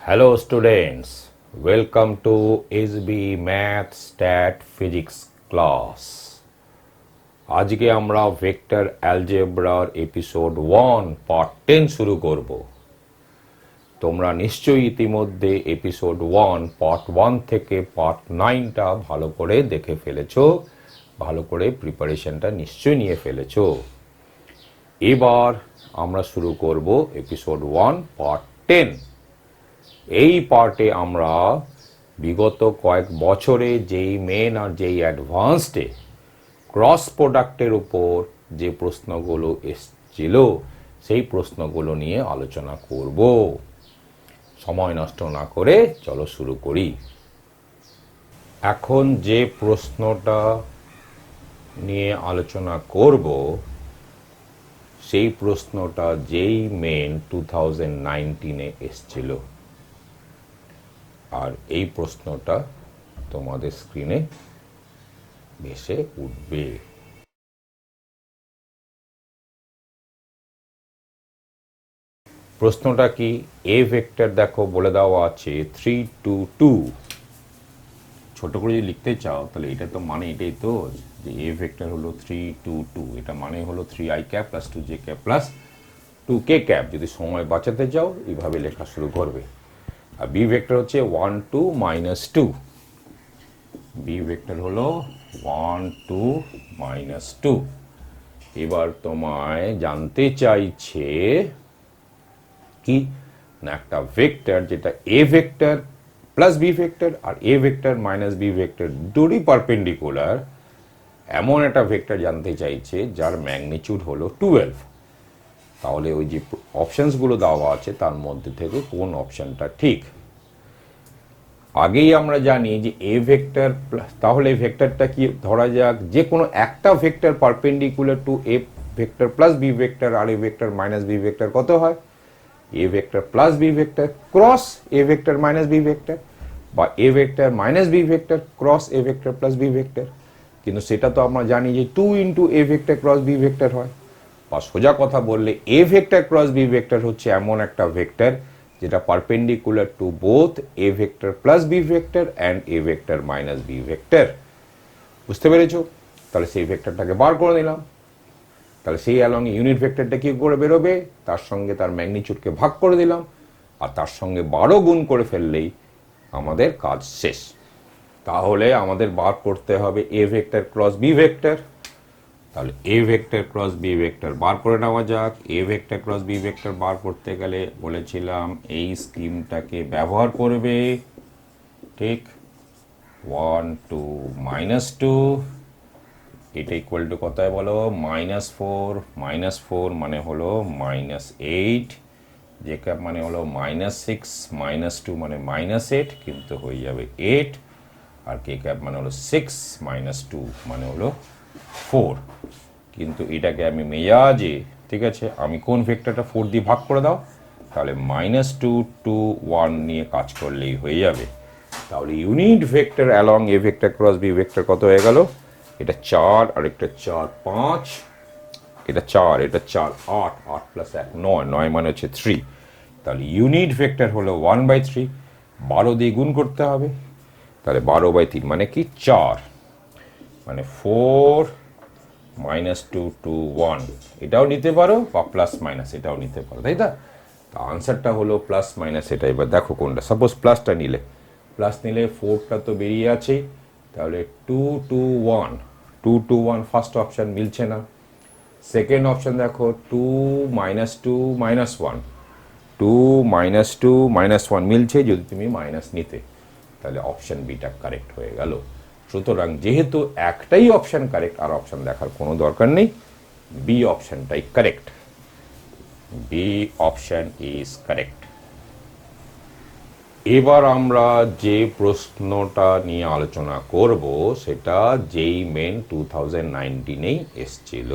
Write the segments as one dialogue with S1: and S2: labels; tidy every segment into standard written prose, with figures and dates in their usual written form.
S1: Hello students, welcome to SB Math Stat Physics class. আজকে আমরা vector অ্যালজেব্রার episode 1 part 10 শুরু করব। তোমরা নিশ্চয়ই ইতিমধ্যে এপিসোড 1 পার্ট 1 থেকে পার্ট 9টা ভালো করে দেখে ফেলেছো, ভালো করে প্রিপারেশনটা নিশ্চয়ই নিয়ে ফেলেছো। এবার আমরা শুরু করব এপিসোড 1 পার্ট 10। এই পার্টে আমরা বিগত কয়েক বছরে যেই মেন আর যেই অ্যাডভান্সডে ক্রস প্রোডাক্টের উপর যে প্রশ্নগুলো এসেছিল সেই প্রশ্নগুলো নিয়ে আলোচনা করব। সময় নষ্ট না করে চলো শুরু করি। এখন যে প্রশ্নটা নিয়ে আলোচনা করব সেই প্রশ্নটা যেই মেন 2019-এ এসেছিল, আর এই প্রশ্নটা তোমাদের স্ক্রিনে ভেসে উঠবে। প্রশ্নটা কি? এ ভেক্টর দেখো বলে দেওয়া আছে 3 2 2। ছোট করে যদি লিখতে চাও তাহলে এটা তো মানে এটাই তো যে এ ভেক্টর হলো 3 2 2, এটা মানে হলো 3i cap plus 2j cap plus 2k cap. যদি সময় বাঁচাতে চাও এইভাবে লেখা শুরু করবে। আর বি ভেক্টর হচ্ছে 1 2 -2। বি ভেক্টর হলো 1 2 -2। এবার তোমায় জানতে চাইছে কি না একটা ভেক্টর যেটা A vector plus B vector আর A vector minus B vector দুটোই পারপেন্ডিকুলার, এমন একটা ভেক্টর জানতে চাইছে যার ম্যাগনিটিউড হলো 12। তাহলে ওই যে অপশনসগুলো দেওয়া আছে তার মধ্যে থেকে কোন অপশনটা ঠিক? আগেই আমরা জানি যে এ ভেক্টর, তাহলে ভেক্টরটা কি ধরা যাক যে কোনো একটা vector perpendicular to A vector plus B vector আর A vector minus B vector কত হয়? A vector plus B vector cross A vector minus B vector, বা A vector minus B vector cross A vector plus B vector. কিন্তু সেটা তো আমরা জানি যে 2 into A vector cross B vector হয়। বা সোজা কথা বললে A vector cross B vector হচ্ছে এমন একটা ভেক্টর যেটা perpendicular to both A vector plus B vector and A vector minus B vector. বুঝতে পেরেছো? তাহলে সেই ভেক্টরটাকে বার করে নিলাম। তাহলে সেই অ্যালং ইউনিট ভেক্টরটা কি করে বেরোবে? তার সঙ্গে তার ম্যাগনিটিউডকে ভাগ করে দিলাম আর তার সঙ্গে 12 গুণ করে ফেললেই আমাদের কাজ শেষ। তাহলে আমাদের বার করতে হবে A vector cross B vector. তাহলে A vector cross B vector বার করে নেওয়া যাক। A vector cross B vector বার করতে গেলে বলেছিলাম এই স্কিমটাকে ব্যবহার করবে। ঠিক, 1 2 -2, এটা ইকুয়াল টু কত হয় বলো? -4। -4 মানে হলো -8, যে ক্যাপ মানে হলো -6, -2 মানে -8, কিন্তু হয়ে যাবে 8, আর কে ক্যাপ মানে হলো 6 -2 মানে হলো 4। কিন্তু এটাকে আমি মেজাজে, ঠিক আছে, আমি কোন ভেক্টরটা 4 দিয়ে ভাগ করে দাও, তাহলে -2 2 1 নিয়ে কাজ করলেই হয়ে যাবে। তাহলে unit vector along A vector cross B vector কত হয়ে গেল? এটা 4 আর একটা 4 5, এটা 4, এটা 4 8, 8 প্লাস 1 9, 9 মানে হচ্ছে 3। তাহলে ইউনিট ভেক্টর হলো 1/3, 12 দিয়ে গুণ করতে হবে। তাহলে 12/3 মানে কি 4, মানে 4 -2 2 1, এটাও নিতে পারো বা প্লাস মাইনাস এটাও নিতে পারো, তাই না? তা আনসারটা হলো প্লাস মাইনাস এটা। এবার দেখো কোনটা। সাপোজ প্লাসটা নিলে, প্লাস নিলে 4টা তো বেরিয়ে আছে, তাহলে 2 2 1, 2 2 1 ফার্স্ট অপশান মিলছে না। সেকেন্ড অপশান দেখো 2 -2 -1, 2 -2 -1 মিলছে যদি তুমি মাইনাস নিতে, তাহলে অপশান বিটা কারেক্ট হয়ে গেল। সুতরাং যেহেতু একটাই অপশান কারেক্ট, আর অপশান দেখার কোনো দরকার নেই, বি অপশানটাই correct. B option is correct. এবার আমরা যে প্রশ্নটা নিয়ে আলোচনা করব সেটা যেই মেন 2019-এই এসছিল।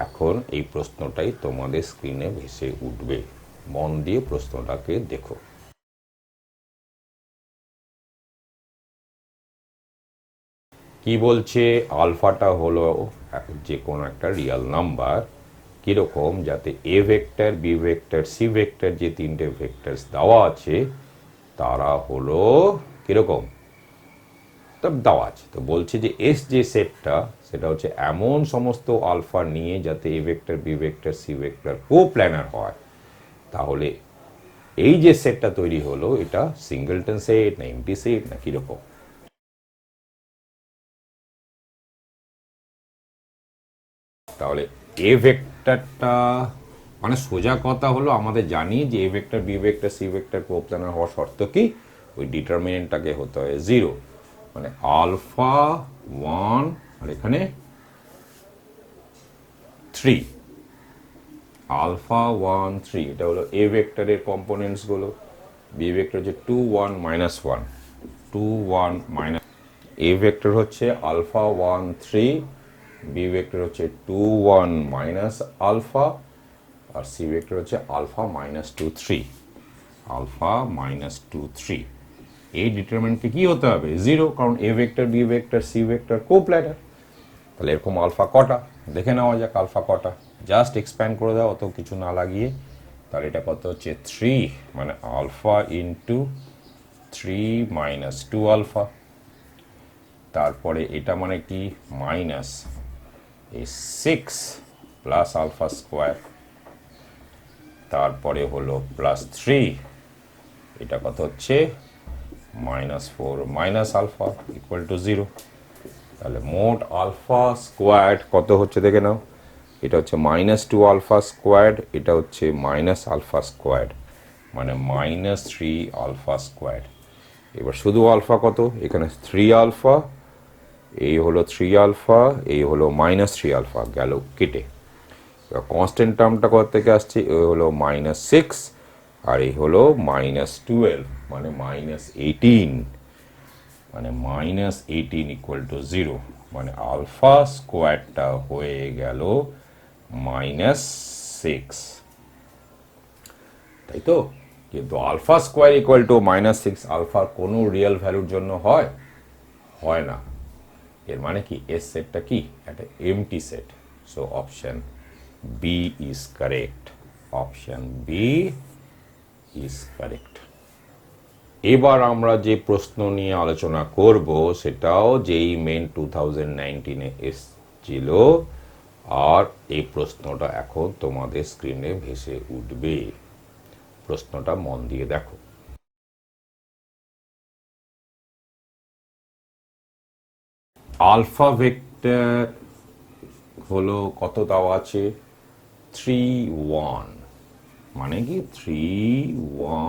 S1: এখন এই প্রশ্নটাই তোমাদের স্ক্রিনে ভেসে উঠবে, মন দিয়ে প্রশ্নটাকে দেখো। কি বলছে? আলফাটা হলো যে কোনো একটা রিয়েল নাম্বার, কিরকম, যাতে A vector, B vector, C vector যে তিনটে ভেক্টরস দেওয়া আছে তারা হলো কিরকম দেওয়া আছে। তো বলছে যে এস যে সেটটা সেটা হচ্ছে এমন সমস্ত আলফা নিয়ে যাতে A vector, B vector, C vector coplanar হয়। তাহলে এই যে সেটটা তৈরি হলো এটা সিঙ্গলটন সেট না এমটি সেট না কিরকম? তাহলে এ ভেক্টরটা মানে সোজা কথা হলো আমাদের জানি যে A vector, B vector, C vector coplanar হওয়ার শর্ত কি, ওই ডিটারমিনেন্টটাকে হতে হয় 0, মানে আলফা 1 আর এখানে 3, আলফা 1 3, এটা হলো এ ভেক্টরের কম্পোনেন্টস গুলো। বি ভেক্টর হচ্ছে 2 1 মাইনাস 1, 2 1 মাইনাস, এ ভেক্টর হচ্ছে আলফা 1 3, বি ভেক্টর হচ্ছে 2 1 মাইনাস আলফা, আর সি ভেক্টর হচ্ছে আলফা মাইনাস 2 3, আলফা মাইনাস 2 3। এই ডিটারমিনেন্টকে কি হতে হবে 0, কারণ A vector, B vector, C vector coplanar. তাহলে এরকম আলফা কটা দেখে নেওয়া যাক, আলফা কটা, জাস্ট এক্সপ্যান্ড করে দাও অত কিছু না লাগিয়ে। তাহলে এটা কত হচ্ছে 3, মানে আলফা ইন্টু 3 মাইনাস 2 আলফা। তারপরে এটা মানে কি মাইনাস এই 6 প্লাস আলফা স্কোয়ার, তারপরে হলো প্লাস 3, এটা কত হচ্ছে -4 মাইনাস আলফা ইকুয়াল টু 0। তাহলে মোট আলফা স্কোয়ার্ড কত হচ্ছে দেখে নাও, এটা হচ্ছে -2 আলফা স্কোয়ার্ড, এটা হচ্ছে মাইনাস আলফা স্কোয়ার্ড, মানে -3 আলফা স্কোয়ার্ড। এবার শুধু আলফা কত, এখানে 3 আলফা, এই হলো 3 আলফা, এই হলো -3 আলফা, গেল কেটে। এবার কনস্ট্যান্ট টার্মটা কত থেকে আসছে, এই হলো -6 আর এই হলো -12, মানে -18, মানে -18 ইকুয়াল টু 0, মানে আলফা স্কোয়ারটা হয়ে গেল -6, তাই তো? কিন্তু আলফা স্কোয়ার ইকুয়াল টু -6 আলফার কোনো রিয়েল ভ্যালুর জন্য হয় না। এর মানে কি এস সেটটা কি একটা empty set. So option B is correct, option B is correct. এবার আমরা যে প্রশ্ন নিয়ে আলোচনা করব সেটাও যেই মেন 2019-এ এসেছিল, আর এই প্রশ্নটা এখন তোমাদের স্ক্রিনে ভেসে উঠবে। প্রশ্নটা মন দিয়ে দেখো। আলফা ভেক্টর হলো কত দেওয়া আছে 3 1, মানে কি 3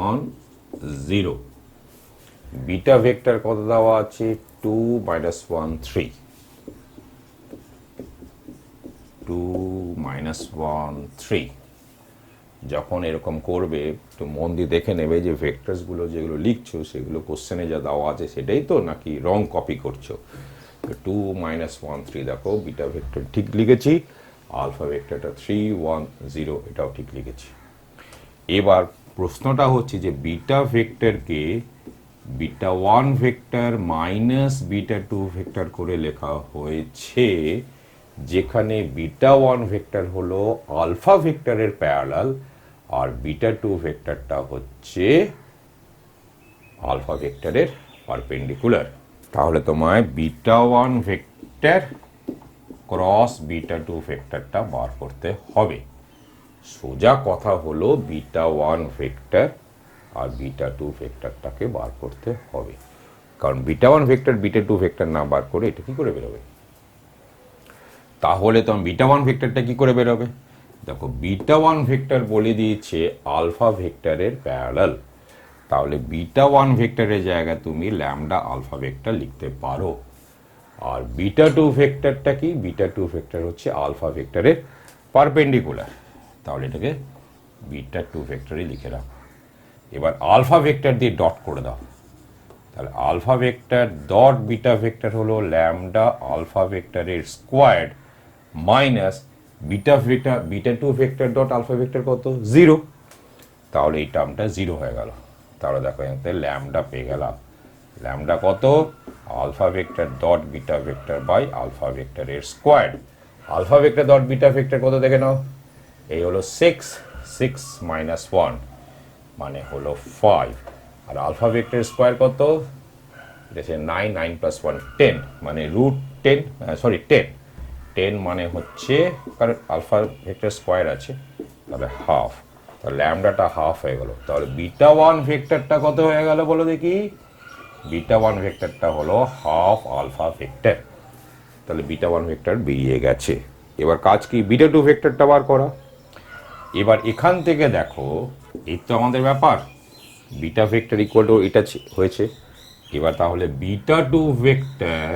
S1: 1 0। বিটা ভেক্টর কত দেওয়া আছে 2 -1 3, 2 -1 3। যখন এরকম করবে তো মন দিয়ে দেখে নেবে যে ভেক্টরসগুলো যেগুলো লিখছো সেগুলো কোশ্চেনে যা দেওয়া আছে সেটাই তো, নাকি রং কপি করছো। 2 -1 3 দেখো বিটা ভেক্টর ঠিক লিখেছি, আলফা ভেক্টরটা 3 1 0 এটাও ঠিক লিখেছি। এবার প্রশ্নটা হচ্ছে যে বিটা ভেক্টরকে beta 1 vector minus beta 2 vector করে লেখা হয়েছে, যেখানে বিটা 1 ভেক্টর হলো আলফা ভেক্টরের প্যারালাল আর বিটা 2 ভেক্টরটা হচ্ছে আলফা ভেক্টরের পারপেন্ডিকুলার। তাহলে তোমায় বিটা 1 ভেক্টর ক্রস বিটা 2 ভেক্টরটা বার করতে হবে। সোজা কথা হলো বিটা 1 ভেক্টর আর বিটা 2 ভেক্টরটাকে বার করতে হবে, কারণ বিটা 1 ভেক্টর বিটা 2 ভেক্টর না বার করে এটা কি করে বেরোবে? তাহলে তো বিটা 1 ভেক্টরটা কি করে বেরোবে? দেখো বিটা 1 ভেক্টর বলে দিয়েছে আলফা ভেক্টরের প্যারালাল, তাহলে বিটা 1 ভেক্টরের জায়গায় তুমি ল্যামডা আলফা ভেক্টর লিখতে পারো। আর বিটা 2 ভেক্টরটা কি, বিটা 2 ভেক্টর হচ্ছে আলফা ভেক্টরের পারপেন্ডিকুলার, তাহলে এটাকে বিটা 2 ভেক্টরই লিখে রাখো। এবার আলফা ভেক্টর দিয়ে ডট করে দাও, তাহলে alpha vector dot beta vector হলো ল্যামডা আলফা ভেক্টরের squared minus beta 2 vector dot alpha vector কত 0, তাহলে এই টার্মটা 0 হয়ে গেল। তাহলে দেখো এখানে ল্যামডা পেয়ে গেলাম, ল্যামডা কত alpha vector dot beta vector by alpha ভেক্টরের squared. Alpha vector dot beta vector কত দেখে নাও এই হলো 6, 6 মাইনাস 1 মানে হলো 5, আর আলফা ভেক্টর স্কোয়ার কত? এটা হচ্ছে 9, 9 প্লাস 1 10 মানে √10, সরি 10, 10 মানে হচ্ছে, কারণ আলফা ভেক্টর স্কোয়ার আছে, তাহলে হাফ, তাহলে ল্যামডাটা হাফ হয়ে গেল। তাহলে বিটা 1 ভেক্টরটা কত হয়ে গেল বলো দেখি? বিটা 1 ভেক্টরটা হলো হাফ আলফা ভেক্টর। তাহলে বিটা 1 ভেক্টর বেরিয়ে গেছে। এবার কাজ কি? বিটা 2 ভেক্টরটা বার করা। এবার এখান থেকে দেখো, এই তো আমাদের ব্যাপার, বিটা ভেক্টর ইকুয়াল টু এটা হয়েছে। এবার তাহলে বিটা 2 ভেক্টর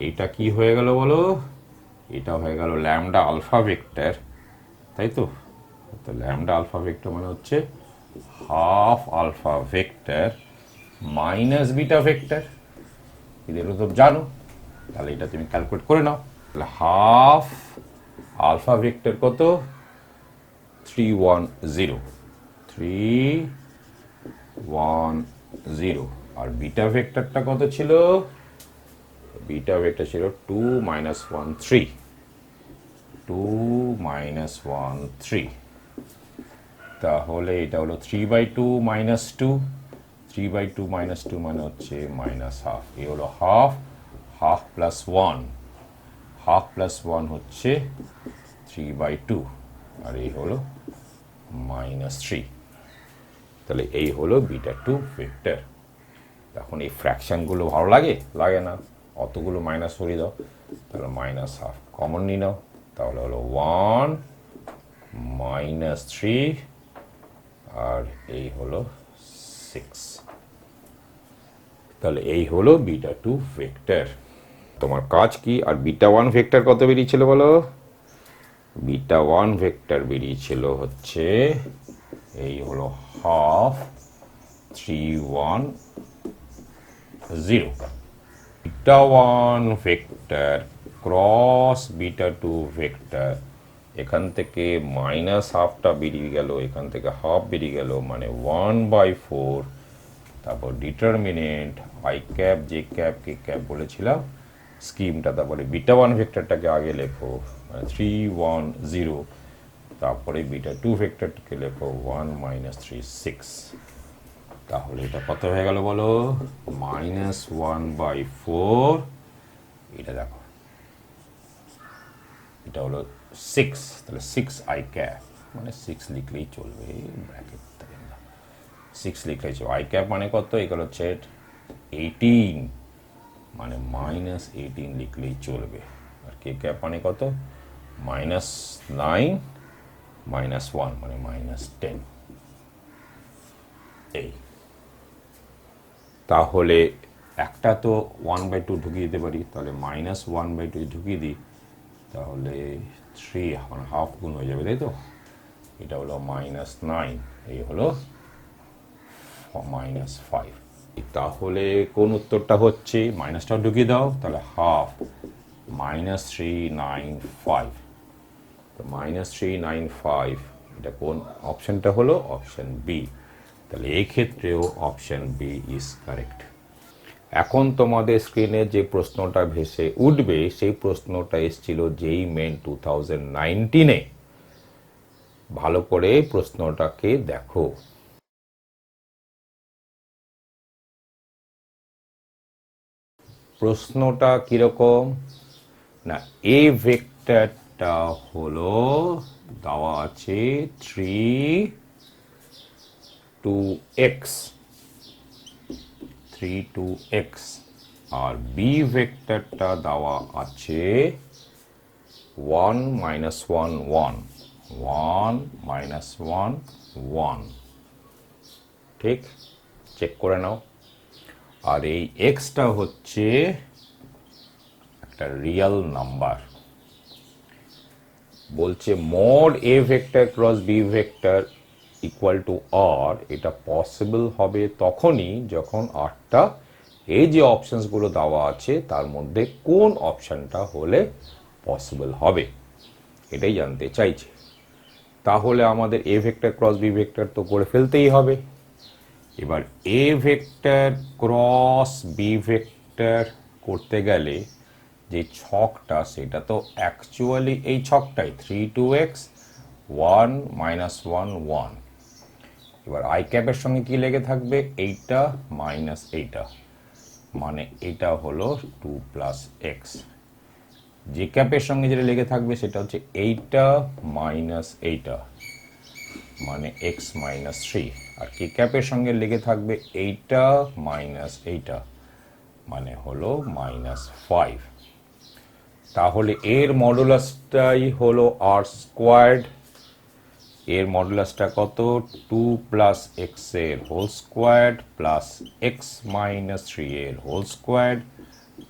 S1: এটা কি হয়ে গেল বলো? এটা হয়ে গেল ল্যামডা আলফা ভেক্টর, তাই তো? তো ল্যামডা আলফা ভেক্টর মানে হচ্ছে half alpha vector minus beta vector. এগুলো তো জানো, তাহলে এটা তুমি ক্যালকুলেট করে নাও। তাহলে হাফ আলফা ভেক্টর কত? 310, 310, আর বিটা ভেক্টরটা কত ছিল? বিটা ভেক্টর ছিল 2 মাইনাস 1 3, 2 মাইনাস 1 3, তাহলে এটা হলো 3/2 মাইনাস 2, 3/2 মাইনাস 2 মানে হচ্ছে মাইনাস হাফ। এ হলো half, half plus 1, half plus 1 হচ্ছে 3/2, আর এই হলো মাইনাস 3। তাহলে এই হলো বিটা 2 ভেক্টর। এখন এই ফ্র্যাকশনগুলো ভালো লাগে? লাগে না, অতগুলো মাইনাস সরিয়ে দাও, তাহলে মাইনাস হাফ কমন নিয়ে নাও, তাহলে হলো 1 মাইনাস 3, আর এই হলো 6। তাহলে এই হলো বিটা 2 ভেক্টর। তোমার কাজ কি? আর বিটা 1 ভেক্টর কত বেরিয়েছিল বলো? বিটা 1 ভেক্টর বেরিয়েছিল হচ্ছে এই হলো half 310। Beta 1 vector cross beta 2 vector, এখান থেকে মাইনাস হাফটা বেরিয়ে গেল, এখান থেকে হাফ বেরিয়ে গেল, মানে 1/4। তারপর determinant I cap J cap K cap বলেছিলাম স্কিমটা, তারপরে বিটা 1 ভেক্টরটাকে আগে লেখো, মানে 310, তারপরে বিটা 2 ভেক্টরটাকে লেখো 1 মাইনাস 3 6। তাহলে এটা কত হয়ে গেল বলো? মাইনাস 1/4। এটা দেখো, এটা হলো 6, তাহলে 6 আই ক্যাপ, মানে 6 লিখলেই চলবে, ব্র্যাকেট থাকে না, 6 লিখলেই চলবে। আই ক্যাপ মানে কত? এগুলো হচ্ছে 18, মানে মাইনাস 18 লিখলেই চলবে। আর কে ক্যাপ মানে কত? -9 -1 মানে -10। এই তাহলে একটা তো 1/2 ঢুকিয়ে দিতে পারি, তাহলে -1/2 ঢুকিয়ে দিই, তাহলে 3 মানে হাফ গুণ হয়ে যাবে, তাই তো? এটা হলো -9, এই হলো -5। তাহলে কোন উত্তরটা হচ্ছে? মাইনাসটা ঢুকিয়ে দাও, তাহলে হাফ -395, তো -395, এটা কোন অপশনটা হলো? Option B. তাহলে এই ক্ষেত্রেও অপশন বি ইজ কারেক্ট। এখন তোমাদের স্ক্রিনে যে প্রশ্নটা ভেসে উঠবে, সেই প্রশ্নটা এসেছিল যেই মেন 2019-এ। ভালো করে প্রশ্নটাকে দেখো। প্রশ্নটা কিরকম না, এ ভেক্টরটা হলো দেওয়া আছে 3 2x, 3 2x, আর বি ভেক্টরটা দেওয়া আছে 1 -1 1, 1 -1 1। ঠিক, চেক করে নাও। আর এই এক্সটা হচ্ছে একটা রিয়েল নাম্বার। বলছে mod A vector cross B vector equal to R, এটা পসিবল হবে তখনই যখন আরটা এই যে অপশনসগুলো দেওয়া আছে তার মধ্যে কোন অপশনটা হলে পসিবল হবে, এটাই জানতে চাইছে। তাহলে আমাদের A vector cross B vector তো করে ফেলতেই হবে। এবার A vector cross B vector করতে গেলে যে ছকটা, সেটা তো অ্যাকচুয়ালি এই ছকটাই 3 2x 1 মাইনাস 1 1। এবার আই ক্যাপের সঙ্গে কি লেগে থাকবে, এইটা মাইনাস এইটা, মানে এটা হলো 2 প্লাস এক্স। জি ক্যাপের সঙ্গে যেটা লেগে থাকবে সেটা হচ্ছে এইটা মাইনাস এইটা, মানে এক্স মাইনাস 3। আর কে ক্যাপের সঙ্গে লেগে থাকবে এইটা মাইনাস এইটা, মানে হলো মাইনাস 5। তাহলে এর মডুলাসটাই হলো আর স্কোয়ার্ড। এর মডুলাসটা কত, 2 প্লাস এক্স এর whole squared plus X minus 3 এর whole squared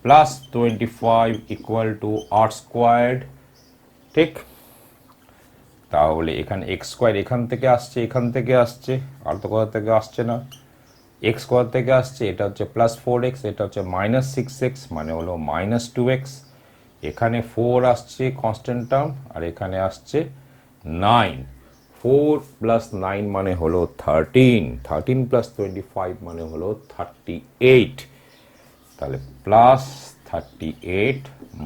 S1: plus 25 equal to R squared. ঠিক, তাহলে এখানে এক্স স্কোয়ার এখান থেকে আসছে, এখান থেকে আসছে, আর তো কোথা থেকে আসছে না। এক্স কোথা থেকে আসছে, এটা হচ্ছে প্লাস 4x, এটা হচ্ছে মাইনাস 6x, মানে হলো মাইনাস 2x। এখানে 4 আসছে কনস্ট্যান্ট টার্ম, আর এখানে আসছে 9। 4 প্লাস 9 মানে হলো 13, 13 প্লাস 25 মানে হলো 38। তাহলে plus 38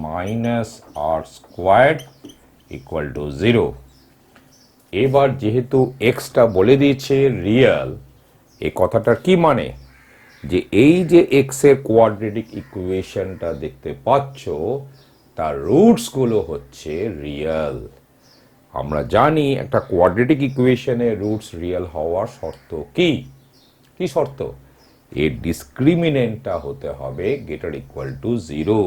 S1: minus R squared equal to 0। এবার যেহেতু এক্সটা বলে দিয়েছে রিয়েল, এই কথাটার কি মানে, যে এই যে এক্স এর কোয়াড্রেটিক ইকুয়েশনটা দেখতে পাচ্ছ তার রুটসগুলো হচ্ছে রিয়েল। আমরা জানি একটা কোয়াড্রেটিক ইকুয়েশনের রুটস রিয়েল হওয়ার শর্ত কি, কি শর্ত, এর ডিসক্রিমিনেন্টটা হতে হবে greater equal to 0।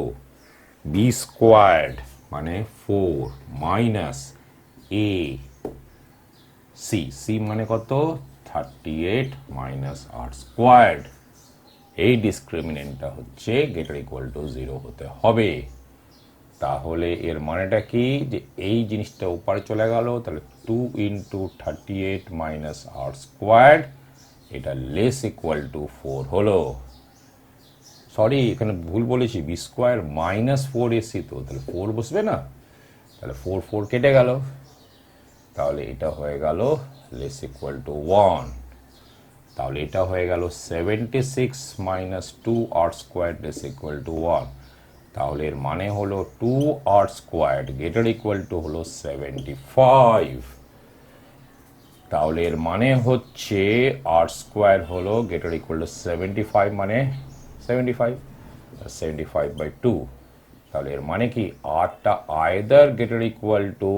S1: B squared মানে 4 মাইনাস এ সি, সি মানে কত, 38 মাইনাস আর স্কোয়ার্ড। এই ডিসক্রিমিনেন্টটা হচ্ছে গ্রেটার ইকুয়াল টু 0 হতে হবে। তাহলে এর মানেটা কি, যে এই জিনিসটা উপরে চলে গেল, তাহলে 2 ইন্টু 38 মাইনাস আর স্কোয়ার্ড, এটা লেস ইকুয়াল টু 4 হলো। সরি, এখানে ভুল বলেছি, বি স্কোয়ার মাইনাস 4 এসি, তো তাহলে 4 বসবে না, তাহলে 4 4 কেটে গেল, তাহলে এটা হয়ে গেল লেস ইকুয়াল টু 1। তাহলে এটা হয়ে গেল 76 minus 2 R square less equal to 1। তাহলে এর মানে হলো 2 R square greater equal to হলো 75। তাহলে এর মানে হচ্ছে আর স্কোয়ার হলো গ্রেটার ইকুয়াল টু 75, মানে 75, 75/2। তাহলে এর মানে কি, আরটা আইদার গ্রেটার ইকুয়াল টু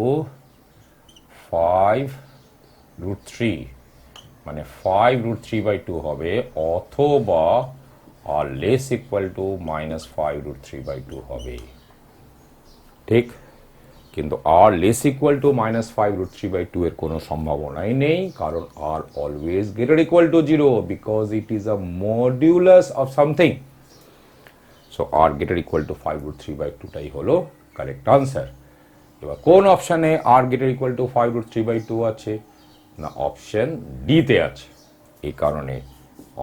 S1: 5√3, মানে 5√3/2 হবে, অথবা R less equal to minus 5√3/2 হবে। ঠিক, কিন্তু R less equal to minus 5√3/2 এর কোনো সম্ভাবনাই নেই, কারণ R always greater equal to 0, because it is a modulus of something. So R greater equal to 5√3/2টাই হলো কারেক্ট আনসার। এবার কোন অপশানে আর গ্রেটার ইকুয়াল টু 5√3/2 আছে, না অপশন ডিতে আছে, এই কারণে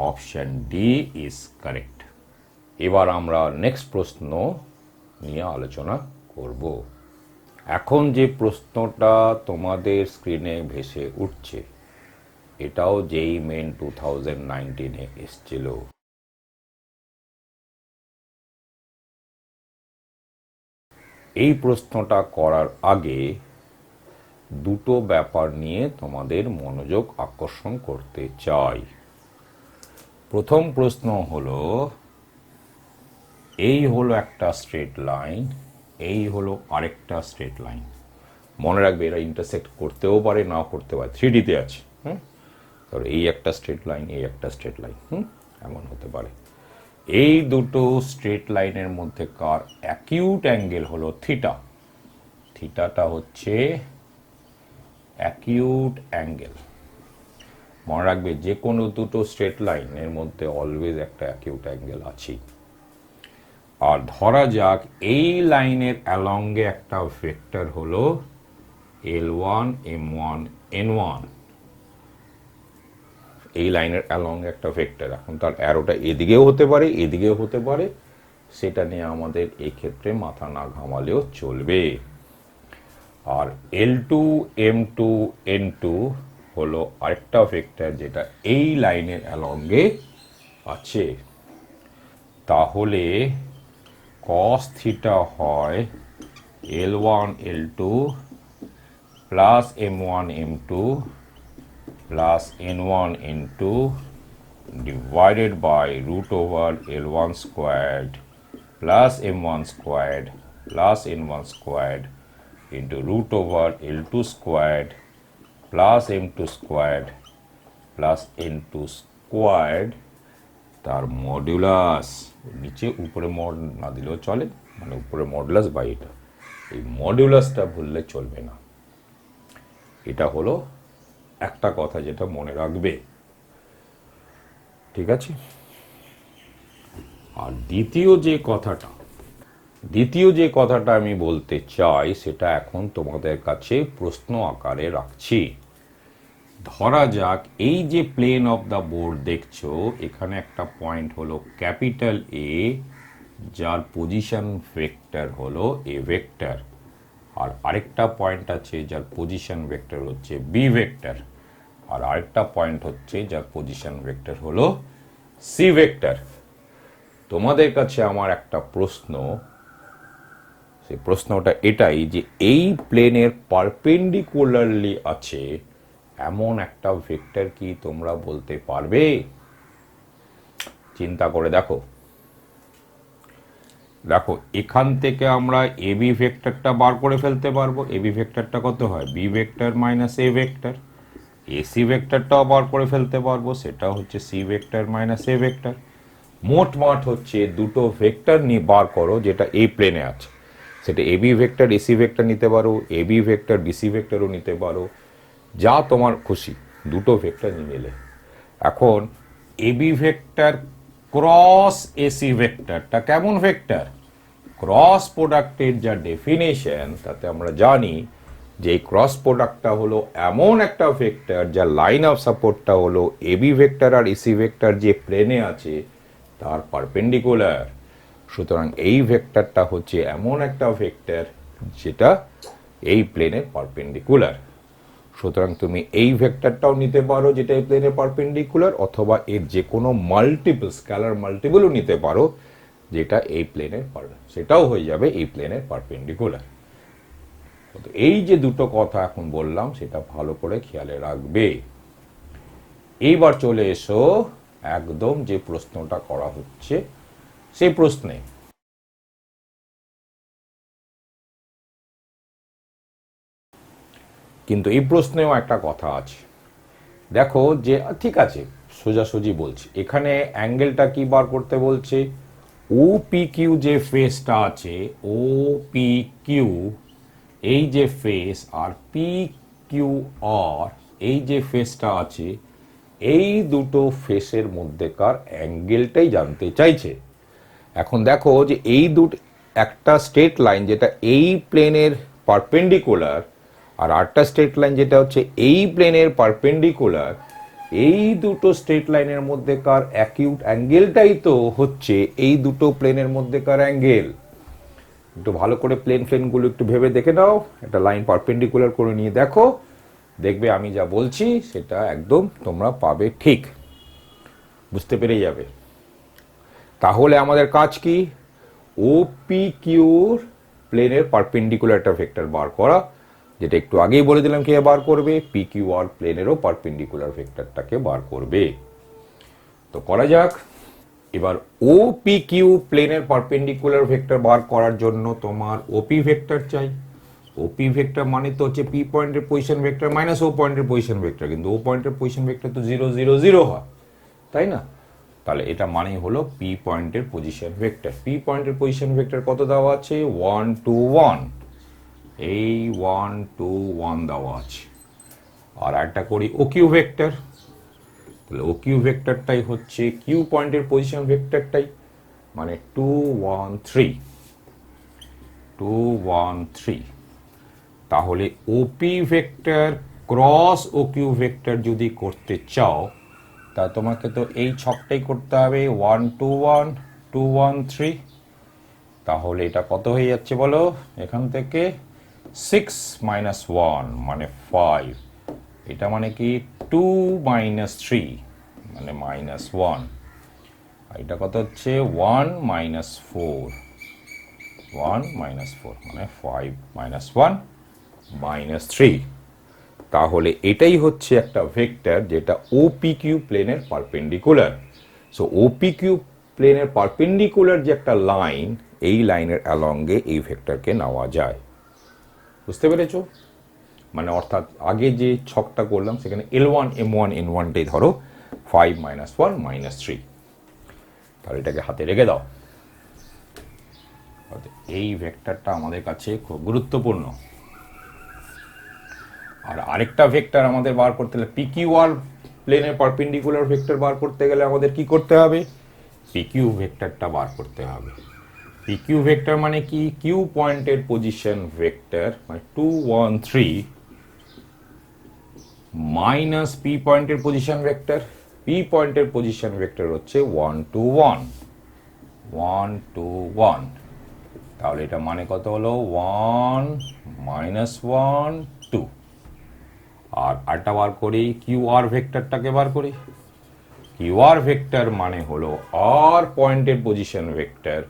S1: অপশন ডি ইজ কারেক্ট। এবার আমরা নেক্সট প্রশ্ন নিয়ে আলোচনা করব। এখন যে প্রশ্নটা তোমাদের স্ক্রিনে ভেসে উঠছে, এটাও যেই মেন 2019-এ এসছিল। এই প্রশ্নটা করার আগে দুটো ব্যাপার নিয়ে তোমাদের মনোযোগ আকর্ষণ করতে চাই। প্রথম প্রশ্ন হলো, এই হলো একটা স্ট্রেট লাইন, এই হলো আরেকটা স্ট্রেট লাইন। মনে রাখবে এরা ইন্টারসেক্ট করতেও পারে, নাও করতে পারে, 3Dতে আছে। ধরো এই একটা স্ট্রেট লাইন, এই একটা স্ট্রেট লাইন, এমন হতে পারে। এই দুটো স্ট্রেট লাইনের মধ্যে কার অ্যাকিউট অ্যাঙ্গেল হলো থিটা। থিটাটা হচ্ছে অ্যাকিউট অ্যাঙ্গেল। মনে রাখবে যে কোনো দুটো স্ট্রেট লাইনের মধ্যে অলওয়েজ একটা অ্যাকিউট অ্যাঙ্গেল আছে। আর ধরা যাক এই লাইনের অ্যালংয়ে একটা ভেক্টর হলো L1 M1 N1। এই লাইনের অ্যালং একটা ভেক্টর, এখন তার অ্যারোটা এদিকেও হতে পারে, এদিকেও হতে পারে, সেটা নিয়ে আমাদের এই ক্ষেত্রে মাথা না ঘামালেও চলবে। আর L2 M2 N2 হলো আরেকটা ভেক্টর যেটা এই লাইনের অ্যালংয়ে আছে। তাহলে cos থিটা হয় L1 L2 plus m1 m2 plus n1 n2 divided by root over L1 squared plus m1 squared plus n1 squared into root over L2 squared plus m2 squared plus n2 squared তার modulus, নিচে উপরে mod না দিলেও চলে, মানে উপরে modulus বা এটা, এই মডুলাসটা ভুললে চলবে না। এটা হলো একটা কথা যেটা মনে রাখবে, ঠিক আছে। আর দ্বিতীয় যে কথাটা আমি বলতে চাই সেটা এখন তোমাদের কাছে প্রশ্ন আকারে রাখছি। ধরা যাক এই যে প্লেন অফ দ্য বোর্ড দেখছো, এখানে একটা পয়েন্ট হলো ক্যাপিটাল এ, যার পজিশন ভেক্টর হলো এ ভেক্টর, আর আরেকটা পয়েন্ট আছে যার পজিশন ভেক্টর হচ্ছে বি ভেক্টর, আর আরেকটা পয়েন্ট হচ্ছে যার পজিশন ভেক্টর হলো সি ভেক্টর। তোমাদের কাছে আমার একটা প্রশ্ন, সেই প্রশ্নটা এটাই যে এই প্লেনের পারপেন্ডিকুলারলি আছে এমন একটা ভেক্টর কি তোমরা বলতে পারবে? চিন্তা করে দেখো। দেখো এখান থেকে আমরা এ বি ভেক্টরটা বার করে ফেলতে পারবো। এ বি ভেক্টরটা কত হয়? B vector minus A vector. AC ভেক্টরটাও বার করে ফেলতে পারবো, সেটা হচ্ছে C vector minus A vector. মোটমাট হচ্ছে দুটো ভেক্টর নিয়ে বার করো যেটা এই প্লেনে আছে, সেটা A B vector AC vector নিতে পারো, এ বি ভেক্টর বিসি ভেক্টরও নিতে পারো, যা তোমার খুশি, দুটো ভেক্টর নিয়ে নিলে। এখন A B vector cross AC ভেক্টরটা কেমন ভেক্টর? ক্রস প্রোডাক্টের যা ডেফিনেশন তাতে আমরা জানি যে এই ক্রস প্রোডাক্টটা হলো এমন একটা ভেক্টর যা লাইন অফ সাপোর্টটা হলো A B vector R AC vector যে প্লেনে আছে তার পারপেন্ডিকুলার। সুতরাং এই ভেক্টরটা হচ্ছে এমন একটা ভেক্টর যেটা এই প্লেনের পারপেন্ডিকুলার। সুতরাং তুমি এই ভেক্টরটাও নিতে পারো যেটা এই প্লেনের পারপেন্ডিকুলার, অথবা এর যে কোনো মাল্টিপল স্কেলার মাল্টিপলও নিতে পারো যেটা এই প্লেনের, সেটাও হয়ে যাবে এই প্লেনের পারপেন্ডিকুলার। এই যে দুটো কথা এখন বললাম সেটা ভালো করে খেয়ালে রাখবে। এইবার চলে এসো একদম যে প্রশ্নটা করা হচ্ছে সেই প্রশ্নে। কিন্তু এই প্রশ্নেও একটা কথা আছে। দেখো যে ঠিক আছে, সোজাসুজি বলছি, এখানে অ্যাঙ্গেলটা কি বার করতে বলছে? ও পি কিউ যে ফেসটা আছে, ও পি কিউ এই যে ফেস, আর পি কিউ আর এই যে ফেসটা আছে, এই দুটো ফেসের মধ্যেকার অ্যাঙ্গেলটাই জানতে চাইছে। এখন দেখো যে এই দুটো, একটা স্ট্রেট লাইন যেটা এই প্লেনের পারপেন্ডিকুলার, আর আরেকটা স্ট্রেট লাইন যেটা হচ্ছে এই প্লেনের পারপেন্ডিকুলার, এই দুটো স্ট্রেট লাইনের মধ্যেকার অ্যাকিউট অ্যাঙ্গেলটাই তো হচ্ছে এই দুটো প্লেনের মধ্যেকার অ্যাঙ্গেল। একটু ভালো করে প্লেনগুলো একটু ভেবে দেখে নাও, একটা লাইন পারপেন্ডিকুলার করে নিয়ে দেখো, দেখবে আমি যা বলছি সেটা একদম তোমরা পাবে, ঠিক বুঝতে পেরে যাবে। তাহলে আমাদের কাজ কি? ও পি কিউর প্লেনের পারপেন্ডিকুলার একটা ভেক্টর বার করা, যেটা একটু আগেই বলে দিলাম কে বার করবে, পি কিউ আর প্লেনেরও পারপেন্ডিকুলার ভেক্টরটাকে বার করবে। তো করা যাক। এবার ও পি কিউ প্লেনের পারপেন্ডিকুলার ভেক্টর বার করার জন্য তোমার ওপি ভেক্টর চাই। ওপি ভেক্টর মানে তো হচ্ছে পি পয়েন্টের পজিশন ভেক্টর মাইনাস ও পয়েন্টের পজিশন ভেক্টর, কিন্তু ও পয়েন্টের পজিশন ভেক্টর তো 0 0 0 হয়, তাই না? তাহলে এটা মানেই হলো পি পয়েন্টের পজিশন ভেক্টর। পি পয়েন্টের পজিশন ভেক্টর কত দেওয়া আছে? 1 2 1। এই 1 2 1 দেওয়া আছে। আর একটা করি ও কিউ ভেক্টর। তাহলে ও কিউ ভেক্টরটাই হচ্ছে কিউ পয়েন্টের পজিশন ভেক্টরটাই, মানে 2 1 3 2 1 3। তাহলে ওপি vector cross O Q vector যদি করতে চাও তা তোমাকে তো এই ছকটাই করতে হবে, 1 2 1 2 1 3। তাহলে এটা কত হয়ে যাচ্ছে বলো? এখান থেকে 6 minus 1 মানে 5, এটা মানে কি 2 minus 3 মানে -1, এটা কত হচ্ছে 1 minus 4, 1 minus 4 মানে 5 minus 1 minus 3। তাহলে এটাই হচ্ছে একটা ভেক্টর যেটা ওপিকিউ প্লেনের পারপেন্ডিকুলার। সো ওপিকিউ প্লেনের পারপেন্ডিকুলার যে একটা লাইন, এই লাইনের অ্যালঙ্গে এই ভেক্টরকে নেওয়া যায়। বুঝতে পেরেছো? মানে অর্থাৎ আগে যে ছকটা করলাম সেখানে L1 M1 N1টাই ধরো 5 -1 -3। তাহলে এটাকে হাতে রেখে দাও। এই ভেক্টরটা আমাদের কাছে খুব গুরুত্বপূর্ণ। আর আরেকটা ভেক্টর আমাদের বার করতে হলে PQR প্লেনের পারপেন্ডিকুলার ভেক্টর বার করতে গেলে আমাদের কি করতে হবে? পিকিউ ভেক্টরটা বার করতে হবে। পিকিউ ভেক্টর মানে কি? কিউ পয়েন্টের পজিশন ভেক্টর মানে 2 1 3 মাইনাস পি পয়েন্টের পজিশন ভেক্টর। পি পয়েন্টের পজিশন ভেক্টর হচ্ছে 1 2 1 1 2 1। তাহলে এটা মানে কত হলো? 1 -1 2। আর আরেকটা বার করি, কিউআর ভেক্টরটাকে বার করি। কিউআর ভেক্টর মানে হলো আর পয়েন্টের পজিশন ভেক্টর,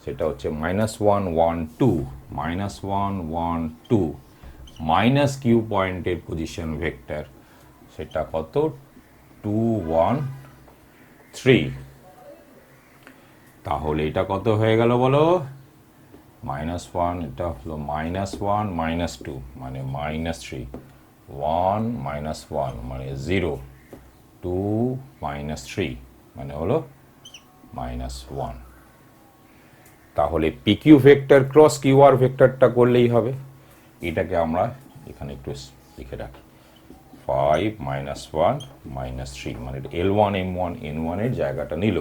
S1: সেটা হচ্ছে -1 1 2 -1 1 2 মাইনাস কিউ পয়েন্টের পজিশন ভেক্টর, সেটা কত? 2 1 3। তাহলে এটা কত হয়ে গেল বলো? -1, এটা হলো -1 -2 মানে -3, 1 -1 মানে 0, 2 -3 মানে হলো -1। তাহলে পিকিউ ভেক্টর ক্রস কিউআর ভেক্টরটা করলেই হবে। এটাকে আমরা এখানে একটু লিখে রাখি, 5 -1 -3 মানে L1 M1 N1 এর জায়গাটা নিল।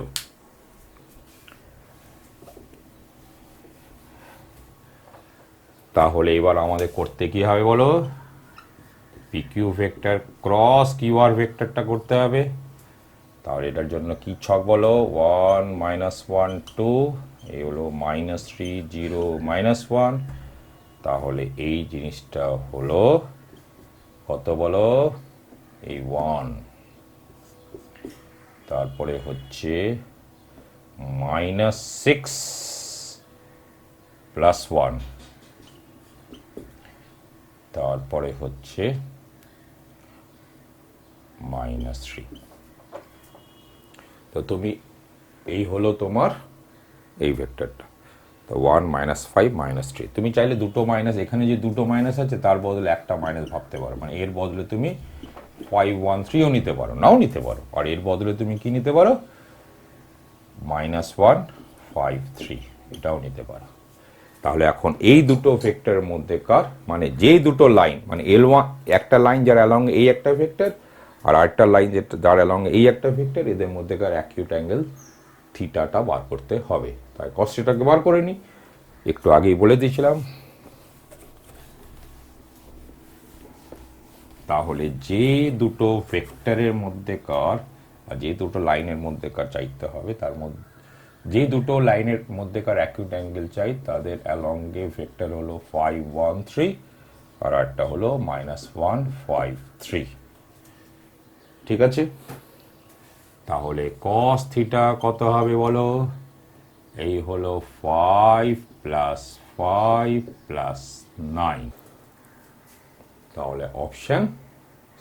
S1: তাহলে এবার আমাদের করতে কি হবে বলো? পিকিউ ভেক্টর ক্রস কিউআর ভেক্টরটা করতে হবে। তাহলে এটার জন্য কি ছক বলো? 1 -1 2, এই হলো -3 0 -1। তাহলে এই জিনিসটা হলো কত বলো? এই 1। তারপরে হচ্ছে -6 +1। তারপরে হচ্ছে -3। তো তুমি এই হলো তোমার এই ভেক্টরটা। তো 1 -5 -3। তুমি চাইলে দুটো মাইনাস, এখানে যে দুটো মাইনাস আছে তার বদলে একটা মাইনাস ভাবতে পারো, মানে এর বদলে তুমি 5 1 3ও নিতে পারো, নাও নিতে পারো। আর এর বদলে তুমি কি নিতে পারো? -1 5 3 এটাও নিতে পারো। তাহলে এখন এই দুটো ভেক্টরের মধ্যেকার মানে যে দুটো লাইন, মানে L1 একটা লাইন যার অ্যালং এই একটা ভেক্টর, আর আরেকটা লাইন যেটা যার অ্যালং এই একটা ভেক্টর, এদের মধ্যেকার অ্যাকিউট অ্যাঙ্গেল থিটাটা বার করতে হবে। তাই কস থিটাকে বার করে নি, একটু আগেই বলে দিয়েছিলাম। তাহলে যে দুটো ভেক্টরের মধ্যেকার বা যে দুটো লাইনের মধ্যেকার চাইতে হবে, তার মধ্যে যে দুটো লাইনের মধ্যেকার অ্যাকিউট অ্যাঙ্গেল চাই তাদের অ্যালঙ্গে ভেক্টর হলো 5 1 3 আর একটা হলো -1 5 3। ঠিক আছে? তাহলে cos থিটা কত হবে বলো? এই হলো 5 + 5 + 9। তাহলে অপশন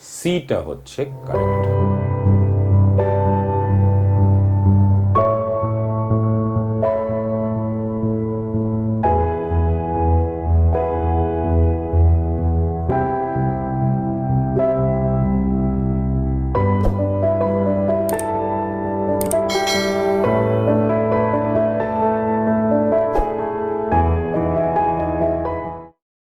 S1: সিটা হচ্ছে কারেক্ট।